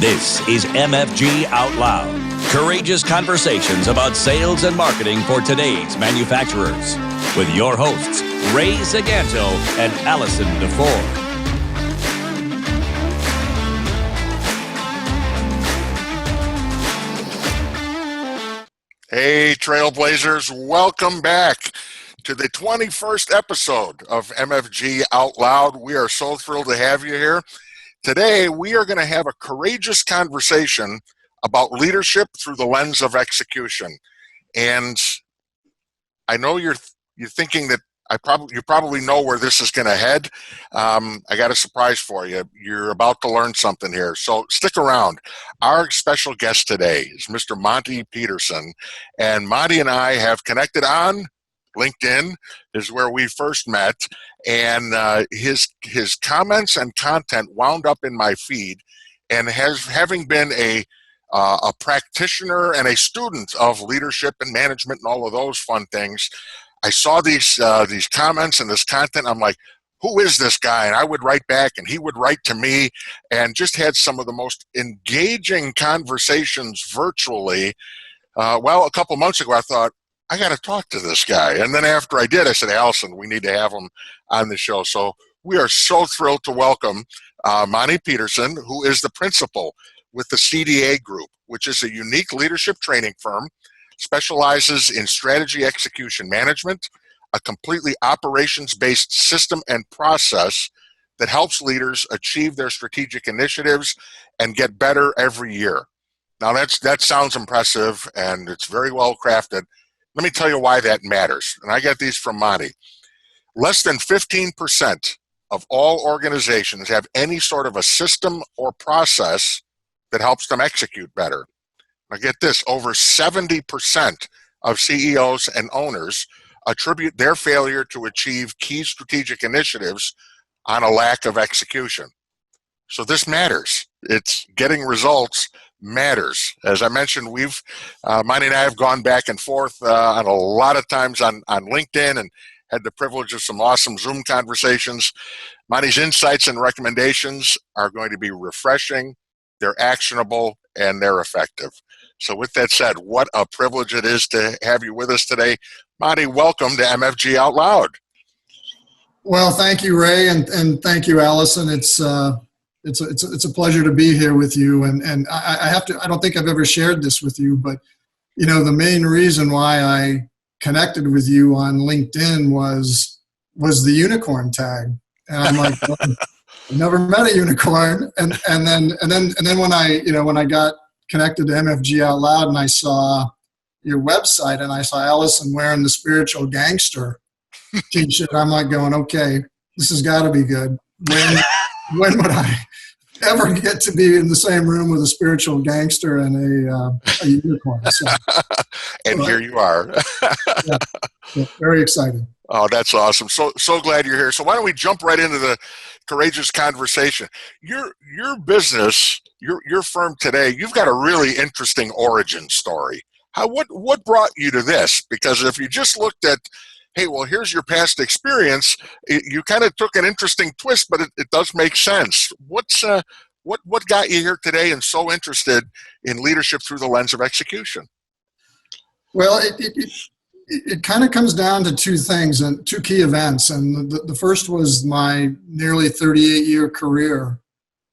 This is MFG Out Loud. Courageous conversations about sales and marketing for today's manufacturers. With your hosts, Ray Zaganto and Allison DeFore. Hey, Trailblazers, welcome back to the 21st episode of MFG Out Loud. We are so thrilled to have you here. Today, we are going to have a courageous conversation about leadership through the lens of execution. And I know you're thinking that you probably know where this is going to head. I got a surprise for you. You're about to learn something here, so stick around. Our special guest today is Mr. Monte Pedersen, and Monte and I have connected on LinkedIn, is where we first met, and his comments and content wound up in my feed, and having been a practitioner and a student of leadership and management and all of those fun things, I saw these comments and this content. I'm like, who is this guy? And I would write back, and he would write to me, and just had some of the most engaging conversations virtually. Well, a couple months ago, I thought, I got to talk to this guy. And then after I did, I said, Allison, we need to have him on the show. So we are so thrilled to welcome Monte Pedersen, who is the principal with the CDA Group, which is a unique leadership training firm, specializes in strategy execution management, a completely operations-based system and process that helps leaders achieve their strategic initiatives and get better every year. Now that sounds impressive, and it's very well crafted. Let me tell you why that matters. And I got these from Monte. Less than 15% of all organizations have any sort of a system or process that helps them execute better. Now get this, over 70% of CEOs and owners attribute their failure to achieve key strategic initiatives on a lack of execution. So this matters. It's getting results matters. As I mentioned, Monte and I have gone back and forth on a lot of times on LinkedIn, and had the privilege of some awesome Zoom conversations. Monte's insights and recommendations are going to be refreshing, they're actionable, and they're effective. So with that said, what a privilege it is to have you with us today. Monte, welcome to MFG Out Loud. Well, thank you, Ray, and thank you, Allison. It's a pleasure to be here with you. And I don't think I've ever shared this with you, but the main reason why I connected with you on LinkedIn was the unicorn tag. And I'm like, well, I've never met a unicorn. And then when I got connected to MFG Out Loud and I saw your website and I saw Allison wearing the Spiritual Gangster t-shirt, I'm like going, okay, this has got to be good. When would I ever get to be in the same room with a spiritual gangster and a unicorn? So, and here you are. yeah, very excited. Oh, that's awesome. So glad you're here. So why don't we jump right into the courageous conversation? Your business, your firm today, you've got a really interesting origin story. What brought you to this? Because if you just looked at, hey, well, here's your past experience, you kind of took an interesting twist, but it does make sense. What got you here today and so interested in leadership through the lens of execution? Well, it kind of comes down to two things and two key events. And the first was my nearly 38-year career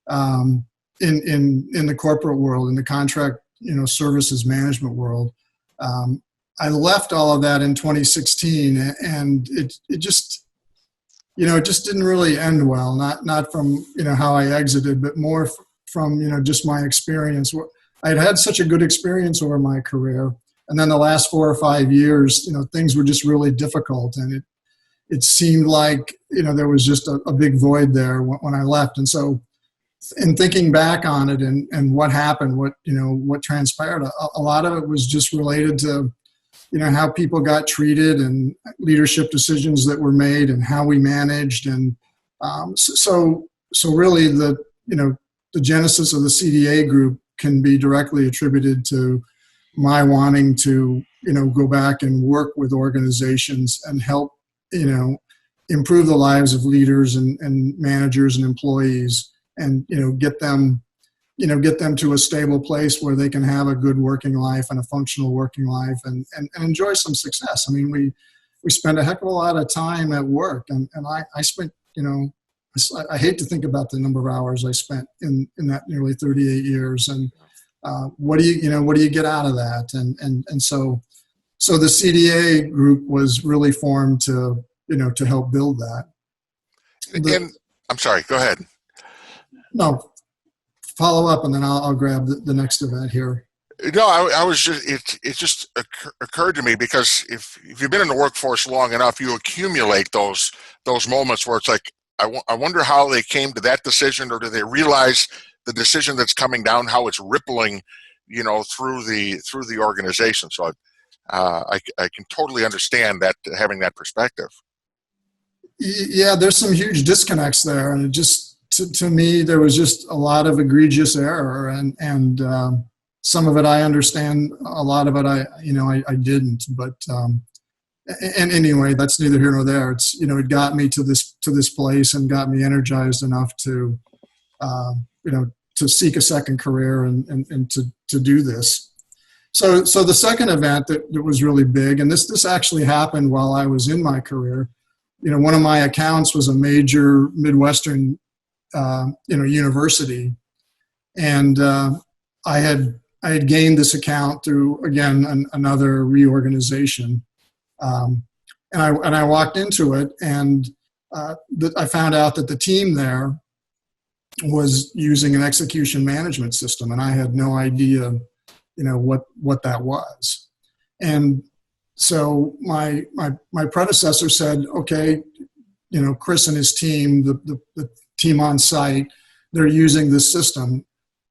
in the corporate world, in the contract services management world. I left all of that in 2016, and it just didn't really end well. Not from how I exited, but more from just my experience. I'd had such a good experience over my career, and then the last 4 or 5 years, things were just really difficult, and it seemed like there was just a big void there when I left. And so, in thinking back on it and what happened, what transpired, a lot of it was just related to how people got treated and leadership decisions that were made and how we managed. And so really the genesis of the CDA Group can be directly attributed to my wanting to, go back and work with organizations and help, improve the lives of leaders and managers and employees, and, get them get them to a stable place where they can have a good working life and a functional working life and enjoy some success. I mean, we spend a heck of a lot of time at work, and I spent, I hate to think about the number of hours I spent in that nearly 38 years. And what do you get out of that? And so the CDA group was really formed to help build that. And I'm sorry, go ahead. No, follow up, and then I'll grab the next event here. No, I was just, it just occurred to me, because if you've been in the workforce long enough, you accumulate those moments where it's like, I wonder how they came to that decision, or do they realize the decision that's coming down, how it's rippling, through the organization. So I can totally understand that, having that perspective. Yeah, there's some huge disconnects there, and it just, to me, there was just a lot of egregious error, and some of it I understand, a lot of it I didn't. But and anyway, that's neither here nor there. It's it got me to this place and got me energized enough to to seek a second career and to do this. So the second event that was really big, and this actually happened while I was in my career. One of my accounts was a major Midwestern university, and I had gained this account through, again, another reorganization, and I walked into it, and I found out that the team there was using an execution management system, and I had no idea what that was. And so my predecessor said, okay, Chris and his team, the team on site, they're using this system.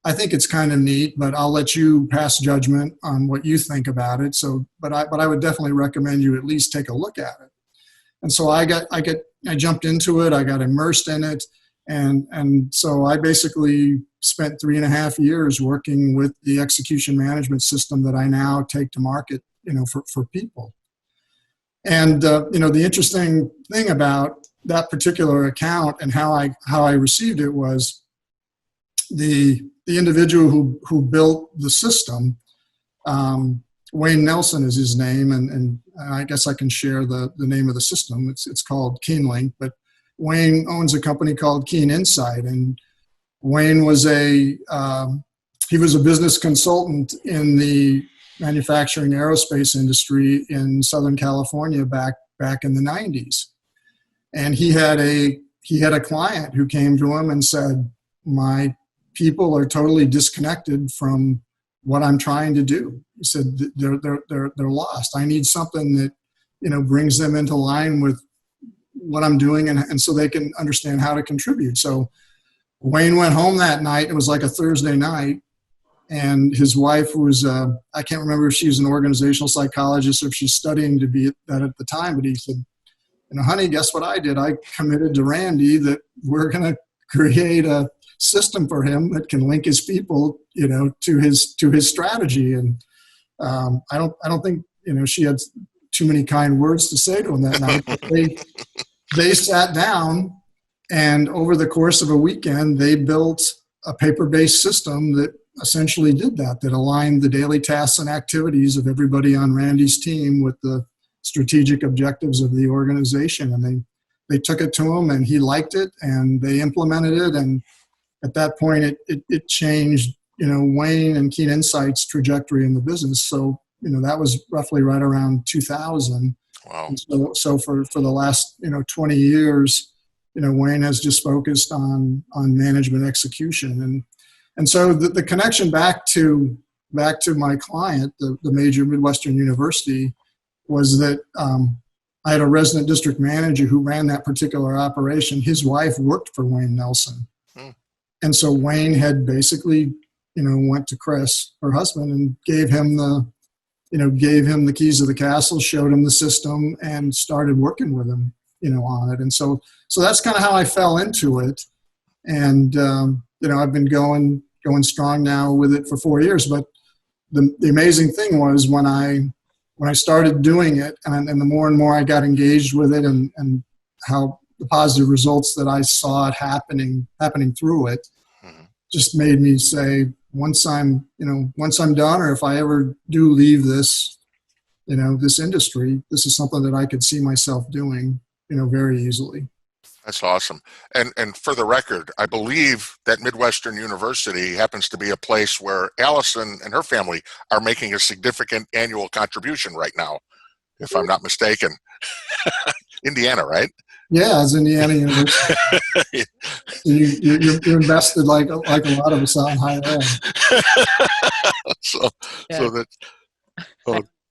I think it's kind of neat, but I'll let you pass judgment on what you think about it. So, but I would definitely recommend you at least take a look at it. And so I jumped into it. I got immersed in it. And so I basically spent 3.5 years working with the execution management system that I now take to market, for people. And, the interesting thing about that particular account and how I received it was the individual who built the system, Wayne Nelson is his name, and I guess I can share the name of the system. It's called KeenLink, but Wayne owns a company called Keen Insight, and Wayne was he was a business consultant in the manufacturing aerospace industry in Southern California back in the 90s. And he had a client who came to him and said, my people are totally disconnected from what I'm trying to do. He said, they're lost. I need something that, brings them into line with what I'm doing, and so they can understand how to contribute. So Wayne went home that night. It was like a Thursday night, and his wife was, I can't remember if she was an organizational psychologist or if she's studying to be that at the time, but he said, honey, guess what I did? I committed to Randy that we're going to create a system for him that can link his people, to his strategy. And I don't think, she had too many kind words to say to him that night. But they sat down, and over the course of a weekend, they built a paper-based system that essentially did that aligned the daily tasks and activities of everybody on Randy's team with the strategic objectives of the organization. And they took it to him, and he liked it, and they implemented it. And at that point, it changed, Wayne and Keen Insight's trajectory in the business. So, that was roughly right around 2000. Wow. And so for the last, 20 years, Wayne has just focused on management execution. And so the connection back to my client, the major Midwestern university, was that I had a resident district manager who ran that particular operation. His wife worked for Wayne Nelson. And so Wayne had basically, went to Chris, her husband, and gave him the keys of the castle, showed him the system, and started working with him, on it. And so that's kind of how I fell into it. And, I've been going strong now with it for 4 years. But the amazing thing was when I started doing it, and the more and more I got engaged with it, and how the positive results that I saw it happening through it, just made me say, once I'm done, or if I ever do leave this, this industry, this is something that I could see myself doing, very easily. That's awesome. And for the record, I believe that Midwestern University happens to be a place where Allison and her family are making a significant annual contribution right now, if I'm not mistaken. Indiana, right? Yeah, it's Indiana University. You're invested like a lot of us out in higher ed. so that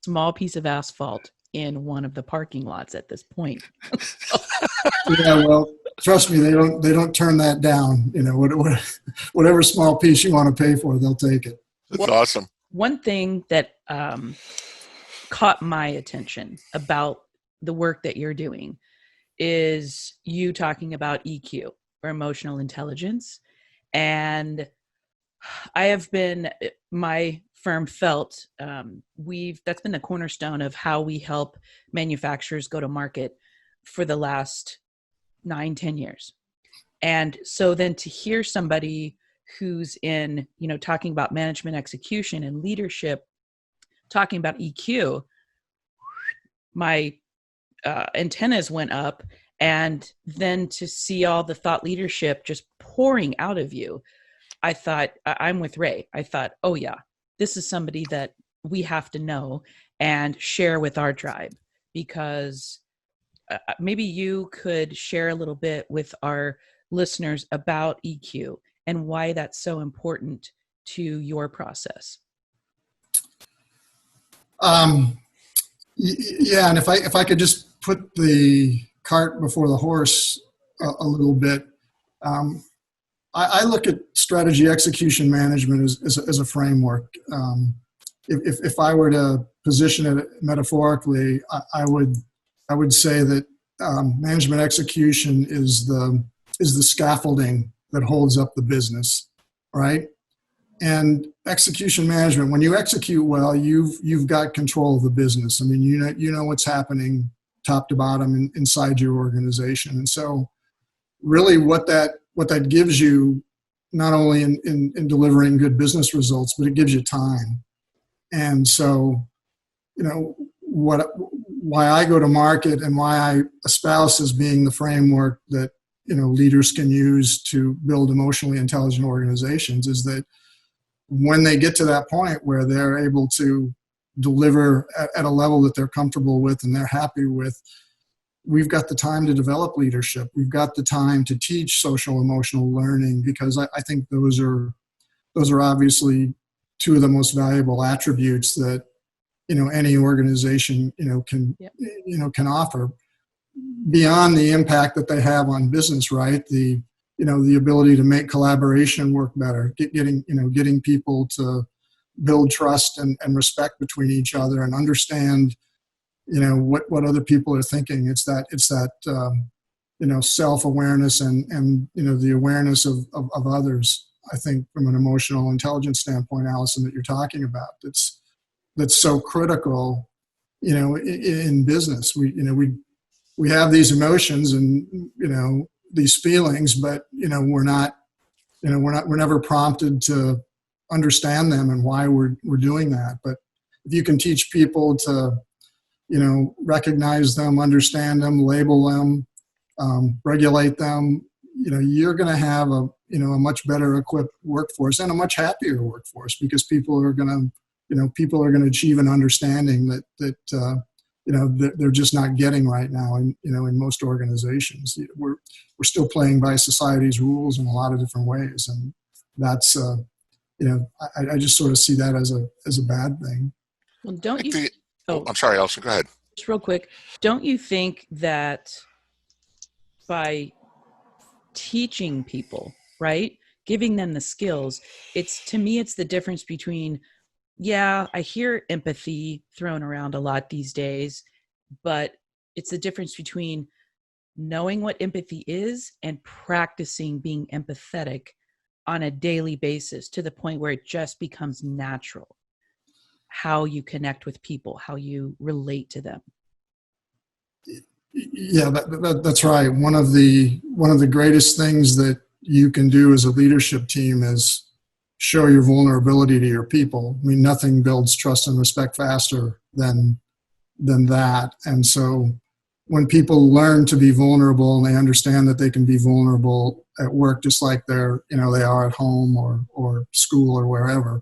small piece of asphalt in one of the parking lots at this point. Yeah, well, trust me, they don't turn that down. Whatever small piece you want to pay for, they'll take it. That's awesome. One thing that caught my attention about the work that you're doing is you talking about EQ, or emotional intelligence. And my firm felt that's been the cornerstone of how we help manufacturers go to market for the last 9-10 years. And so then to hear somebody who's in, talking about management execution and leadership, talking about EQ, my antennas went up. And then to see all the thought leadership just pouring out of you, I thought, I'm with Ray. I thought, oh yeah, this is somebody that we have to know and share with our tribe, because maybe you could share a little bit with our listeners about EQ and why that's so important to your process. Yeah, and if I could just put the cart before the horse a little bit, I look at strategy execution management as a framework. If I were to position it metaphorically, I would say that management execution is the scaffolding that holds up the business, right? And execution management, when you execute well, you've got control of the business. I mean, you know what's happening top to bottom inside your organization. And so really what that gives you, not only in delivering good business results, but it gives you time. And so, why I go to market and why I espouse as being the framework that, leaders can use to build emotionally intelligent organizations is that when they get to that point where they're able to deliver at a level that they're comfortable with and they're happy with, we've got the time to develop leadership. We've got the time to teach social emotional learning, because I think those are obviously two of the most valuable attributes that, any organization, can offer, beyond the impact that they have on business, right? The ability to make collaboration work better, getting people to build trust and respect between each other and understand, what other people are thinking. It's that self-awareness and the awareness of others. I think from an emotional intelligence standpoint, Allison, that you're talking about, that's so critical, in business. We have these emotions and, these feelings, but, we're never prompted to understand them and why we're doing that. But if you can teach people to, recognize them, understand them, label them, regulate them, you're going to have a much better equipped workforce and a much happier workforce, because people are going to achieve an understanding that they're just not getting right now. And, in most organizations, we're still playing by society's rules in a lot of different ways. And that's, I just sort of see that as a bad thing. Well, don't you? I'm sorry, Allison, go ahead. Just real quick. Don't you think that by teaching people, right, giving them the skills, to me, it's the difference between, yeah, I hear empathy thrown around a lot these days, but it's the difference between knowing what empathy is and practicing being empathetic on a daily basis to the point where it just becomes natural. How you connect with people, how you relate to them. Yeah, that's right. One of the greatest things that you can do as a leadership team is show your vulnerability to your people. I mean, nothing builds trust and respect faster than that. And so when people learn to be vulnerable and they understand that they can be vulnerable at work, just like they are at home or school or wherever,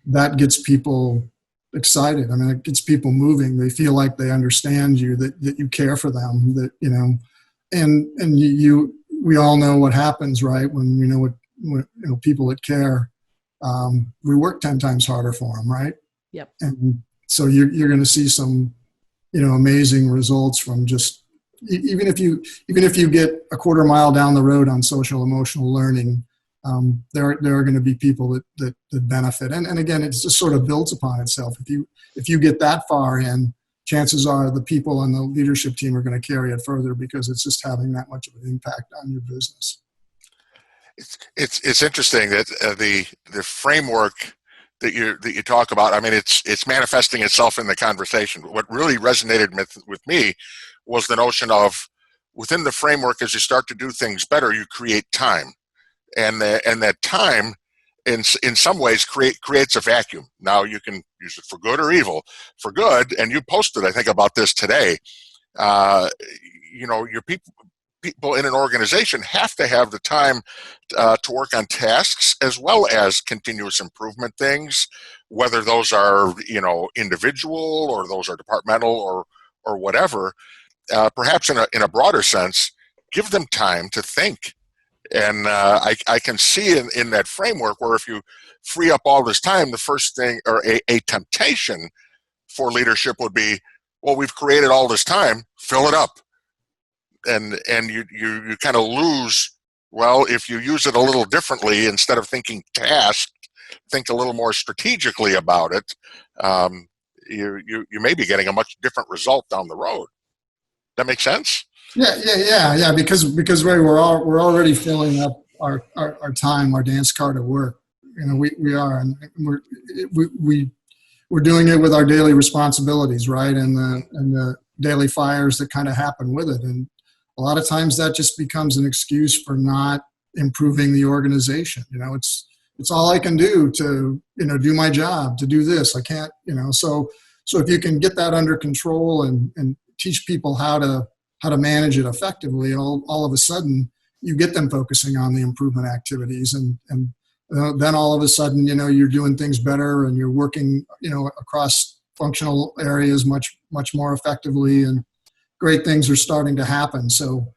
that gets people excited. I mean, it gets people moving. They feel like they understand you, that you care for them, and we all know what happens, right? When people that care, we work 10 times harder for them, right? Yep. And so you're going to see some, amazing results from just, even if you get a quarter mile down the road on social emotional learning, there are going to be people that benefit. And again, it just sort of builds upon itself. If you get that far in, chances are the people on the leadership team are going to carry it further because it's just having that much of an impact on your business. It's interesting that the framework that you talk about, I mean, it's manifesting itself in the conversation. What really resonated with me was the notion of, within the framework, as you start to do things better, you create time, and that time in some ways creates a vacuum. Now you can use it for good or evil. For good, and you posted, I think, about this today. Your people in an organization have to have the time to work on tasks as well as continuous improvement things, whether those are individual or those are departmental or whatever. Perhaps in a broader sense, give them time to think. And I can see in that framework where if you free up all this time, the first thing, or a temptation for leadership would be, well, we've created all this time, fill it up. And you kind of lose, well, if you use it a little differently, instead of thinking task, think a little more strategically about it, you may be getting a much different result down the road. That makes sense? Yeah. Because Ray, we're already filling up our time, our dance card at work. We are, and we're doing it with our daily responsibilities, right? And the daily fires that kind of happen with it. And a lot of times that just becomes an excuse for not improving the organization. It's all I can do to, do my job, to do this. I can't, so if you can get that under control and teach people how to manage it effectively, all of a sudden you get them focusing on the improvement activities, and then all of a sudden, you're doing things better and you're working, across functional areas much more effectively, and great things are starting to happen. So,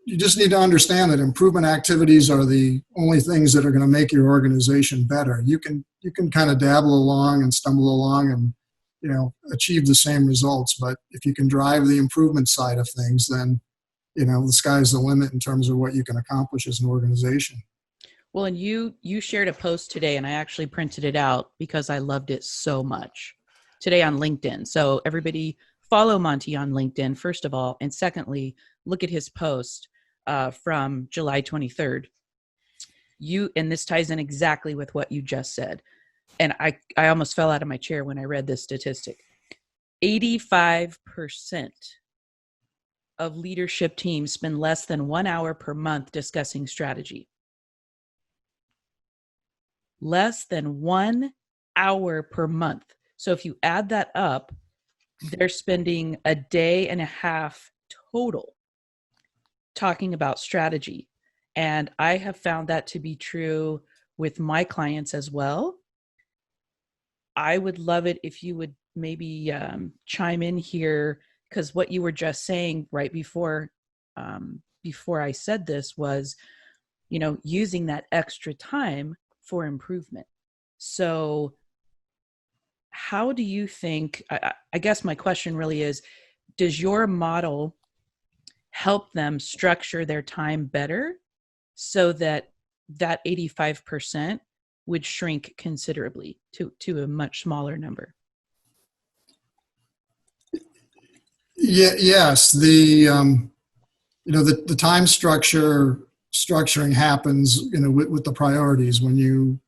you just need to understand that improvement activities are the only things that are going to make your organization better. You can kind of dabble along and stumble along and, achieve the same results. But if you can drive the improvement side of things, then, the sky's the limit in terms of what you can accomplish as an organization. Well, and you shared a post today, and I actually printed it out because I loved it so much today on LinkedIn. So everybody follow Monte on LinkedIn, first of all. And secondly, look at his post from July 23rd. And this ties in exactly with what you just said. And I almost fell out of my chair when I read this statistic. 85% of leadership teams spend less than 1 hour per month discussing strategy. Less than 1 hour per month. So if you add that up, they're spending a day and a half total talking about strategy. And I have found that to be true with my clients as well. I would love it if you would maybe chime in here, because what you were just saying right before I said this was, using that extra time for improvement. So how do you think, I guess my question really is, does your model help them structure their time better so that 85% would shrink considerably to a much smaller number? Yeah, yes. The time structuring happens, with the priorities. When you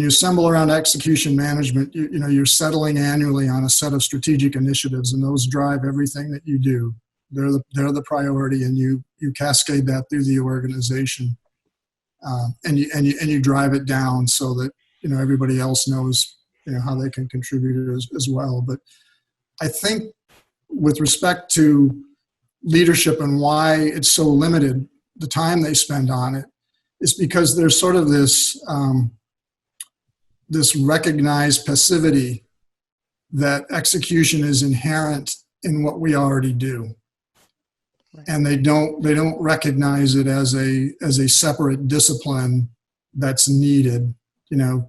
assemble around execution management, you're settling annually on a set of strategic initiatives, and those drive everything that you do. they're the priority, and you cascade that through the organization, and you drive it down so that everybody else knows how they can contribute as well. But I think with respect to leadership and why it's so limited, the time they spend on it, is because there's sort of this this recognized passivity that execution is inherent in what we already do. Right. And they don't recognize it as a separate discipline that's needed, that's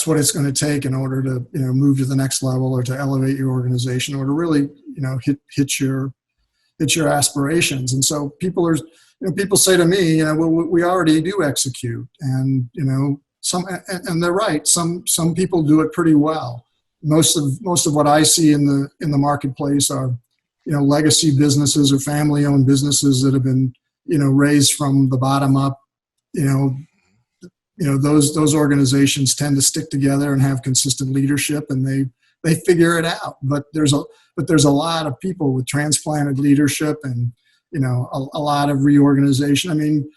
what it's going to take in order to move to the next level, or to elevate your organization, or to really hit your aspirations. And so people say to me, well, we already do execute, and and they're right. Some people do it pretty well. Most of what I see in the marketplace are legacy businesses or family-owned businesses that have been raised from the bottom up. Those organizations tend to stick together and have consistent leadership, and they figure it out. But there's a lot of people with transplanted leadership, and a lot of reorganization. I mean,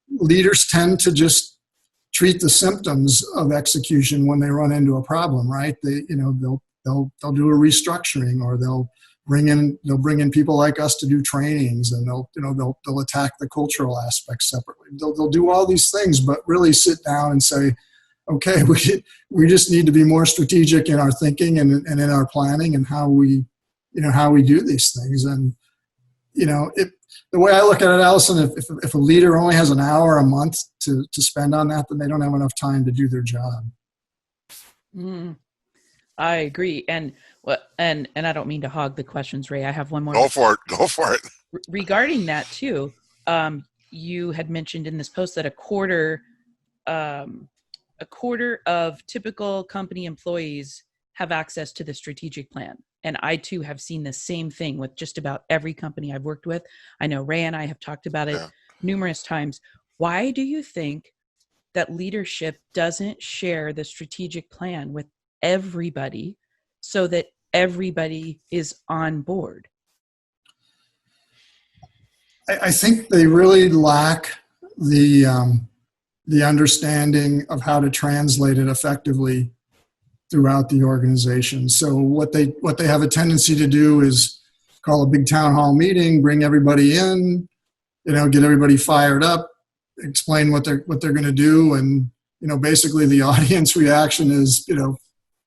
leaders tend to just treat the symptoms of execution when they run into a problem, right? They'll do a restructuring, or they'll bring in people like us to do trainings, and they'll attack the cultural aspects separately. They'll do all these things, but really sit down and say, okay, we just need to be more strategic in our thinking and in our planning, and how we do these things. And the way I look at it, Allison, if a leader only has an hour a month to spend on that, then they don't have enough time to do their job. I agree. And I don't mean to hog the questions, Ray. I have one more. Go for it. Regarding that too, you had mentioned in this post that a quarter of typical company employees have access to the strategic plan. And I too have seen the same thing with just about every company I've worked with. I know Ray and I have talked about it numerous times. Why do you think that leadership doesn't share the strategic plan with everybody so that everybody is on board? I think they really lack the understanding of how to translate it effectively throughout the organization. So what they have a tendency to do is call a big town hall meeting, bring everybody in, get everybody fired up, explain what they're going to do, and basically the audience reaction is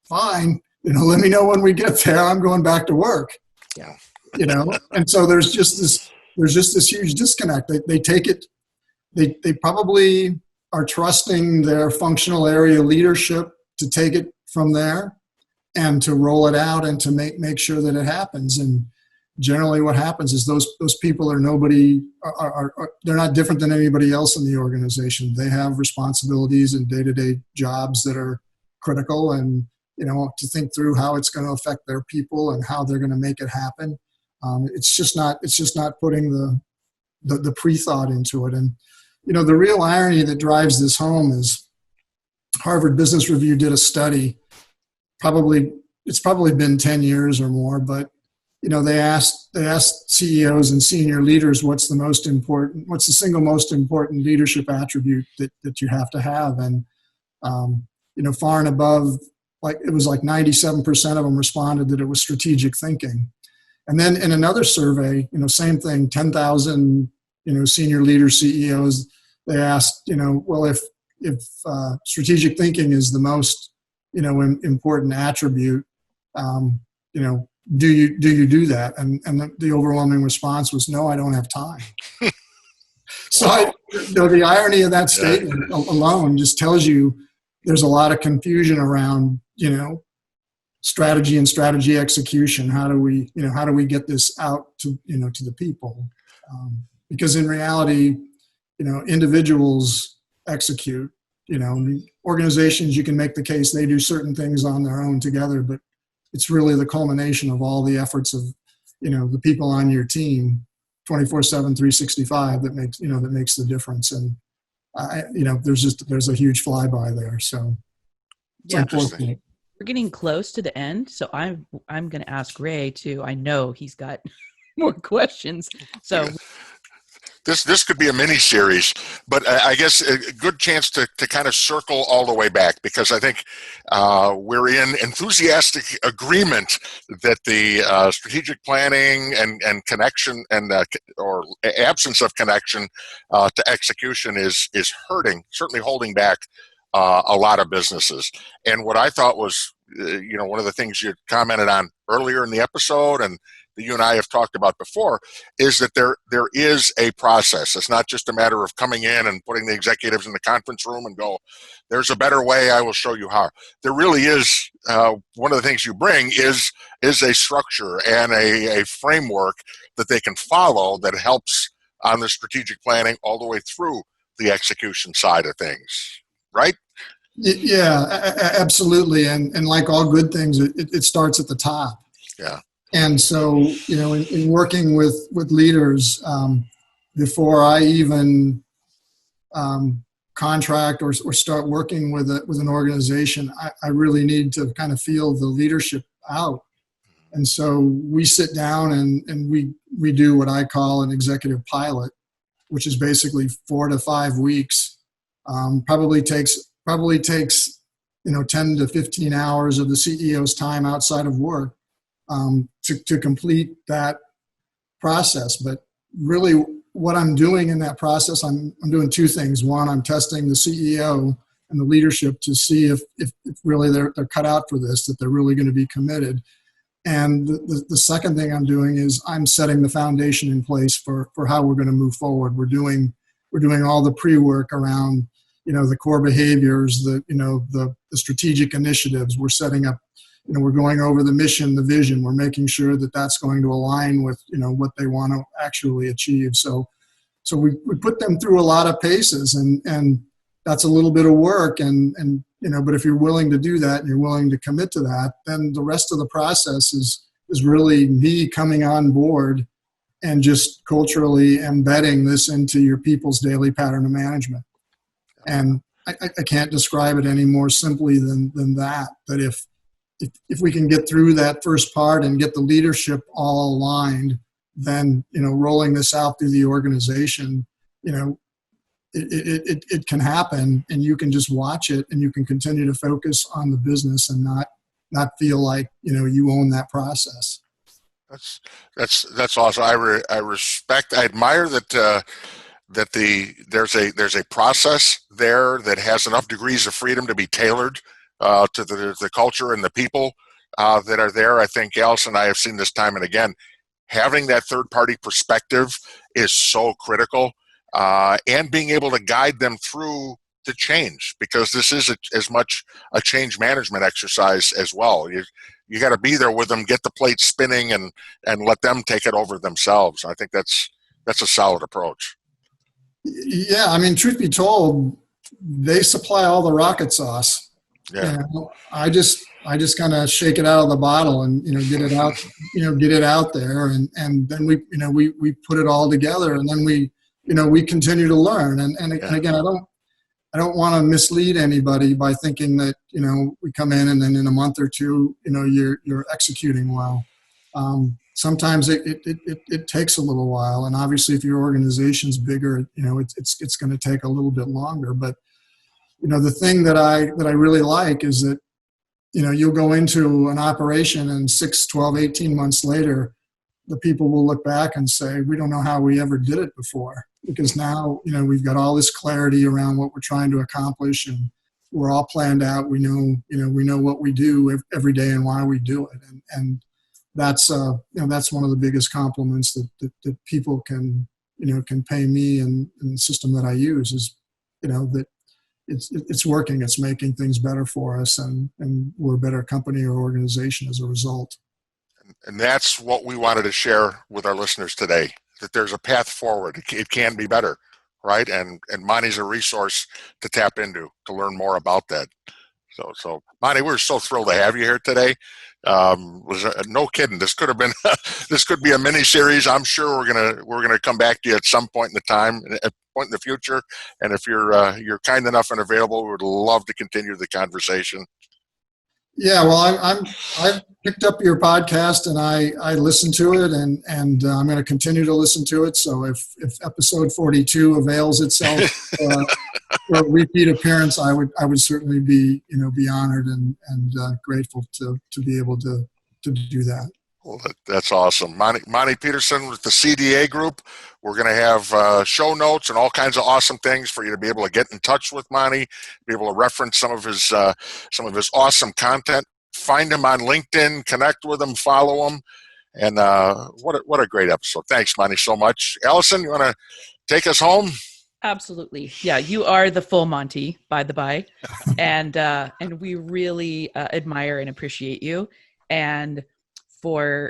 fine, let me know when we get there. I'm going back to work. Yeah. And so there's just this huge disconnect. They take it. They probably are trusting their functional area leadership to take it from there and to roll it out and to make sure that it happens. And generally what happens is those people are they're not different than anybody else in the organization. They have responsibilities and day-to-day jobs that are critical, and to think through how it's going to affect their people and how they're going to make it happen. It's just not putting the pre-thought into it. And the real irony that drives this home is Harvard Business Review did a study. It's probably been 10 years or more, but they asked CEOs and senior leaders what's the single most important leadership attribute that you have to have. And far and above, it was like 97% of them responded that it was strategic thinking. And then in another survey, same thing, 10,000 senior leaders, CEOs, they asked, well, if strategic thinking is the most important attribute, do you do that? And the overwhelming response was, no, I don't have time. So the irony of that statement alone just tells you there's a lot of confusion around strategy and strategy execution. How do we get this out to the people? Because in reality, individuals execute. Organizations, you can make the case they do certain things on their own together, but it's really the culmination of all the efforts of the people on your team 24/7 365 that makes the difference. And there's a huge flyby there. So yeah, getting close to the end, so I'm going to ask Ray too. I know he's got more questions. So this could be a mini series, but I guess a good chance to kind of circle all the way back, because I think we're in enthusiastic agreement that the strategic planning and connection and or absence of connection to execution is hurting, certainly holding back a lot of businesses. And what I thought was, one of the things you commented on earlier in the episode, and that you and I have talked about before, is that there is a process. It's not just a matter of coming in and putting the executives in the conference room and go, there's a better way, I will show you how. There really is, one of the things you bring is a structure and a framework that they can follow that helps on the strategic planning all the way through the execution side of things, right? Yeah, absolutely. And like all good things, it starts at the top. Yeah. And so, in working with leaders, before I even contract or start working with an organization, I really need to kind of feel the leadership out. And so we sit down and we do what I call an executive pilot, which is basically 4 to 5 weeks. Probably takes 10 to 15 hours of the CEO's time outside of work to complete that process. But really what I'm doing in that process, I'm doing two things. One, I'm testing the CEO and the leadership to see if really they're cut out for this, that they're really going to be committed. And the second thing I'm doing is I'm setting the foundation in place for how we're going to move forward. We're doing all the pre-work around, the core behaviors, the strategic initiatives. We're setting up, we're going over the mission, the vision. We're making sure that that's going to align with, what they want to actually achieve. So we put them through a lot of paces, and that's a little bit of work. And but if you're willing to do that and you're willing to commit to that, then the rest of the process is really me coming on board and just culturally embedding this into your people's daily pattern of management. And I can't describe it any more simply than that if we can get through that first part and get the leadership all aligned, then, rolling this out through the organization, it can happen, and you can just watch it and you can continue to focus on the business and not feel like, you own that process. That's awesome. I respect, I admire that there's a process there that has enough degrees of freedom to be tailored to the culture and the people that are there. I think Allison and I have seen this time and again. Having that third-party perspective is so critical, and being able to guide them through the change, because this is as much a change management exercise as well. You got to be there with them, get the plate spinning, and let them take it over themselves. I think that's a solid approach. Yeah, I mean, truth be told, they supply all the rocket sauce. Yeah. I just kind of shake it out of the bottle and get it out, get it out there, and then we put it all together, and then we continue to learn. And again, I don't want to mislead anybody by thinking that we come in and then in a month or two you're executing well. Sometimes it takes a little while, and obviously if your organization's bigger, it's going to take a little bit longer. But the thing that I really like is that you'll go into an operation and 6, 12, 18 months later, the people will look back and say, we don't know how we ever did it before, because now we've got all this clarity around what we're trying to accomplish, and we're all planned out. We know what we do every day and why we do it, and that's one of the biggest compliments that people can pay me and the system that I use is that it's working, it's making things better for us, and we're a better company or organization as a result. And that's what we wanted to share with our listeners today, that there's a path forward. It can be better, right? And Monte's a resource to tap into to learn more about that. So Monte, we're so thrilled to have you here today. No kidding. This could have been this could be a mini series. I'm sure we're gonna come back to you at some point in the future. And if you're kind enough and available, we would love to continue the conversation. Yeah, well, I've picked up your podcast and I listen to it, and I'm going to continue to listen to it. So if episode 42 avails itself for a repeat appearance, I would certainly be honored and grateful to be able to do that. Well, that's awesome. Monte Pedersen with the CDA group. We're going to have show notes and all kinds of awesome things for you to be able to get in touch with Monte, be able to reference some of his awesome content. Find him on LinkedIn, connect with him, follow him, and what a great episode. Thanks, Monte, so much. Allison, you want to take us home? Absolutely. Yeah, you are the full Monty, by the by, and we really admire and appreciate you, and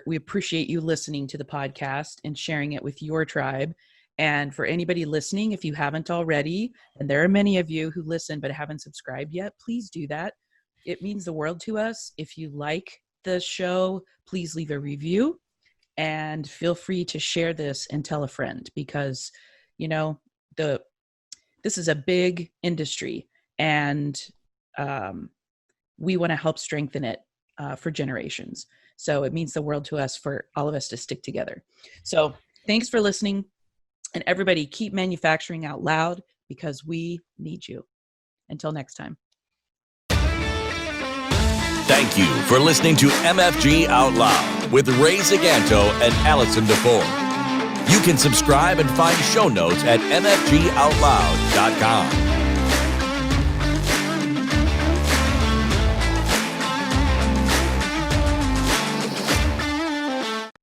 we appreciate you listening to the podcast and sharing it with your tribe. And for anybody listening, if you haven't already, and there are many of you who listen but haven't subscribed yet, please do that. It means the world to us. If you like the show, please leave a review and feel free to share this and tell a friend, because this is a big industry, and we want to help strengthen it for generations. So it means the world to us for all of us to stick together. So thanks for listening, and everybody keep manufacturing out loud, because we need you. Until next time. Thank you for listening to MFG Out Loud with Ray Zaganto and Allison DeFore. You can subscribe and find show notes at mfgoutloud.com.